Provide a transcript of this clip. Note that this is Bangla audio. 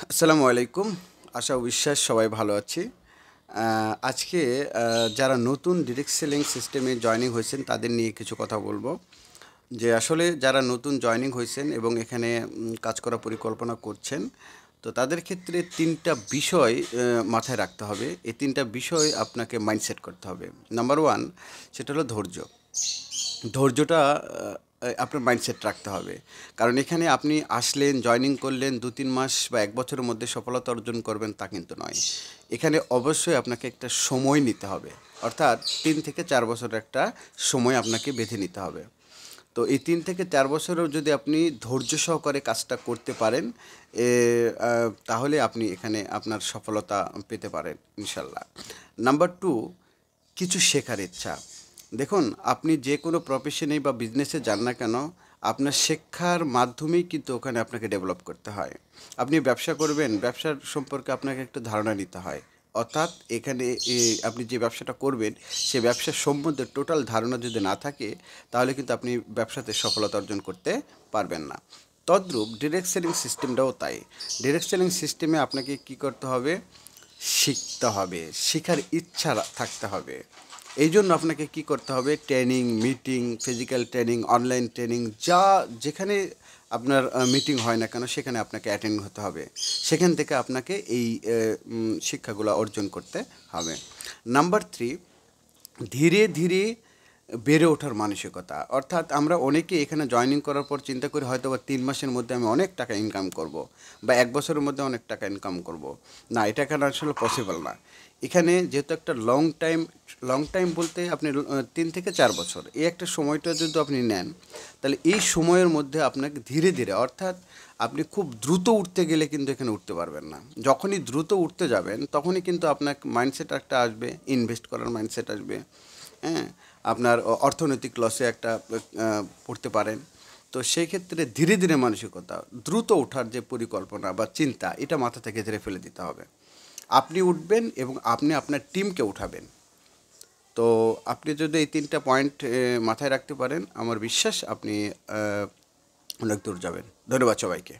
আসসালামু আলাইকুম। আশা ও বিশ্বাস সবাই ভালো আছি। আজকে যারা নতুন ডিরেক্ট সেলিং সিস্টেমে জয়েনিং হয়েছেন তাদের নিয়ে কিছু কথা বলবো। যে আসলে যারা নতুন জয়েনিং হয়েছেন এবং এখানে কাজ করার পরিকল্পনা করছেন, তো তাদের ক্ষেত্রে ৩ টা বিষয় মাথায় রাখতে হবে। এই ৩ টা বিষয় আপনাকে মাইন্ডসেট করতে হবে। নাম্বার 1 সেটা হলো ধৈর্য। ধৈর্যটা আপনার মাইন্ডসেট রাখতে হবে। কারণ এখানে আপনি আসলেন, জয়েনিং করলেন, ২-৩ মাস বা ১ বছরের মধ্যে সফলতা অর্জন করবেন তা কিন্তু নয়। এখানে অবশ্যই আপনাকে একটা সময় নিতে হবে। অর্থাৎ ৩ থেকে ৪ বছরের একটা সময় আপনাকে বেঁধে নিতে হবে। তো এই ৩ থেকে ৪ বছরেও যদি আপনি ধৈর্য সহকারে কাজটা করতে পারেন, এ তাহলে আপনি এখানে আপনার সফলতা পেতে পারেন ইনশাল্লাহ। নাম্বার 2, কিছু শেখার ইচ্ছা। দেখুন, আপনি যে কোনো প্রফেশনেই বা বিজনেসে যান না কেন, আপনার শিক্ষার মাধ্যমেই কিন্তু ওখানে আপনাকে ডেভেলপ করতে হয়। আপনি ব্যবসা করবেন, ব্যবসার সম্পর্কে আপনাকে একটা ধারণা নিতে হয়। অর্থাৎ এখানে আপনি যে ব্যবসাটা করবেন, সে ব্যবসার সম্বন্ধে টোটাল ধারণা যদি না থাকে, তাহলে কিন্তু আপনি ব্যবসাতে সফলতা অর্জন করতে পারবেন না। তদ্রূপ ডিরেক্ট সেলিং সিস্টেমটাও তাই। ডিরেক্ট সেলিং সিস্টেমে আপনাকে কী করতে হবে? শিখতে হবে, শেখার ইচ্ছা থাকতে হবে। এই জন্য আপনাকে কি করতে হবে? Training, meeting, physical training, online training, যেখানে আপনার মিটিং হয় না কেন সেখানে আপনাকে অ্যাটেন্ড হতে হবে। সেখান থেকে আপনাকে এই শিক্ষাগুলো অর্জন করতে হবে। নাম্বার 3, ধীরে ধীরে বেড়ে ওঠার মানসিকতা। অর্থাৎ আমরা অনেকে এখানে জয়েনিং করার পর চিন্তা করি হয়তো বা ৩ মাসের মধ্যে আমি অনেক টাকা ইনকাম করব, বা ১ বছরের মধ্যে অনেক টাকা ইনকাম করব। না, এটা এখানে আসলে পসিবল না। এখানে যেহেতু একটা লং টাইম বলতে আপনি ৩ থেকে ৪ বছর, এই একটা সময়টা যদি আপনি নেন, তাহলে এই সময়ের মধ্যে আপনাকে ধীরে ধীরে, অর্থাৎ আপনি খুব দ্রুত উঠতে গেলে কিন্তু এখানে উঠতে পারবেন না। যখনই দ্রুত উঠতে যাবেন তখনই কিন্তু আপনার মাইন্ডসেট একটা আসবে, ইনভেস্ট করার মাইন্ডসেট আসবে। হ্যাঁ, আপনার অর্থনৈতিক লসে একটা পড়তে পারেন। তো সেই ক্ষেত্রে ধীরে ধীরে মানসিকতা, দ্রুত ওঠার যে পরিকল্পনা বা চিন্তা, এটা মাথা থেকে ঝেড়ে ফেলে দিতে হবে। আপনি উঠবেন এবং আপনি আপনার টিমকে উঠাবেন। তো আপনি যদি এই ৩টা পয়েন্ট মাথায় রাখতে পারেন, আমার বিশ্বাস আপনি অনেক দূর যাবেন। ধন্যবাদ সবাইকে।